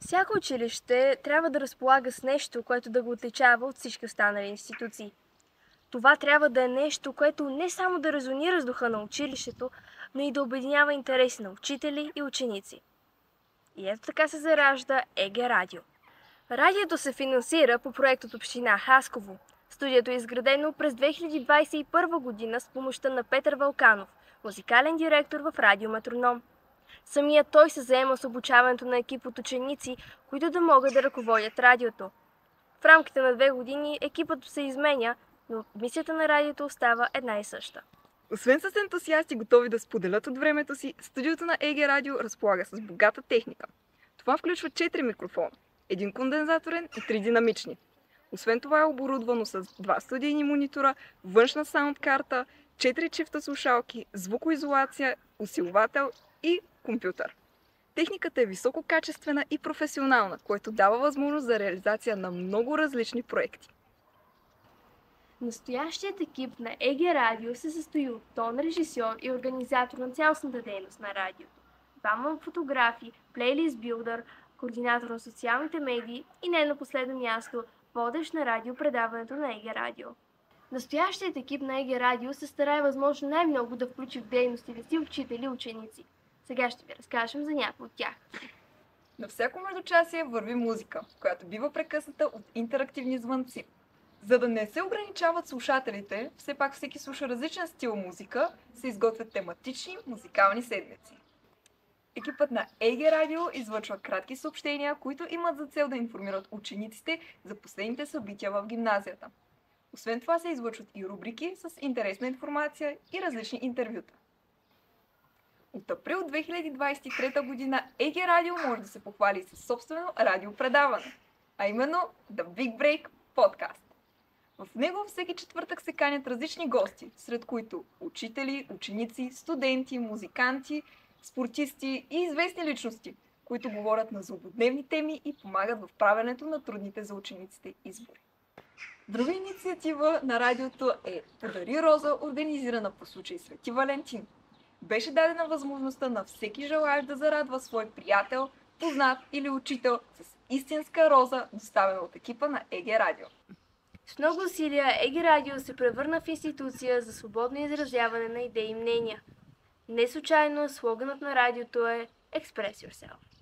Всяко училище трябва да разполага с нещо, което да го отличава от всички останали институции. Това трябва да е нещо, което не само да резонира с духа на училището, но и да обединява интереси на учители и ученици. И ето така се заражда ЕГ Радио. Радиото се финансира по проект от община Хасково. Студиото е изградено през 2021 година с помощта на Петър Вълканов, музикален директор в Радио Метроном. Самият той се заема с обучаването на екип от ученици, които да могат да ръководят радиото. В рамките на 2 години екипът се изменя, но мисията на радиото остава една и съща. Освен с ентусиасти, готови да споделят от времето си, студиото на ЕГ Радио разполага с богата техника. Това включва 4 микрофона, 1 кондензаторен и 3 динамични. Освен това е оборудвано с 2 студийни монитора, външна саунд карта, 4 чифта слушалки, звукоизолация, усилвател и компютър. Техниката е висококачествена и професионална, което дава възможност за реализация на много различни проекти. Настоящият екип на ЕГ Радио се състои от тон режисьор и организатор на цялостната дейност на радиото, 2 фотографи, плейлист билдър, координатор на социалните медии и не на последно място, водещ на радиопредаването на ЕГ Радио. Настоящият екип на ЕГ Радио се старае възможно най-много да включи в дейностите си учители и ученици. Сега ще ви разкажем за някои от тях. На всяко междучасие върви музика, която бива прекъсната от интерактивни звънци. За да не се ограничават слушателите, все пак всеки слуша различен стил музика, се изготвят тематични музикални седмици. Екипът на ЕГ Радио излъчва кратки съобщения, които имат за цел да информират учениците за последните събития в гимназията. Освен това се излъчват и рубрики с интересна информация и различни интервюта. От април 2023 година ЕГ Радио може да се похвали със собствено радиопредаване, а именно The Big Break подкаст. В него всеки четвъртък се канят различни гости, сред които учители, ученици, студенти, музиканти, спортисти и известни личности, които говорят на злободневни теми и помагат в правенето на трудните за учениците избори. Друга инициатива на радиото е Подари роза, организирана по случай Свети Валентин. Беше дадена възможността на всеки желаещ да зарадва свой приятел, познат или учител с истинска роза, доставена от екипа на ЕГ Радио. С много усилия ЕГ Радио се превърна в институция за свободно изразяване на идеи и мнения. Не случайно слоганът на радиото е Express Yourself.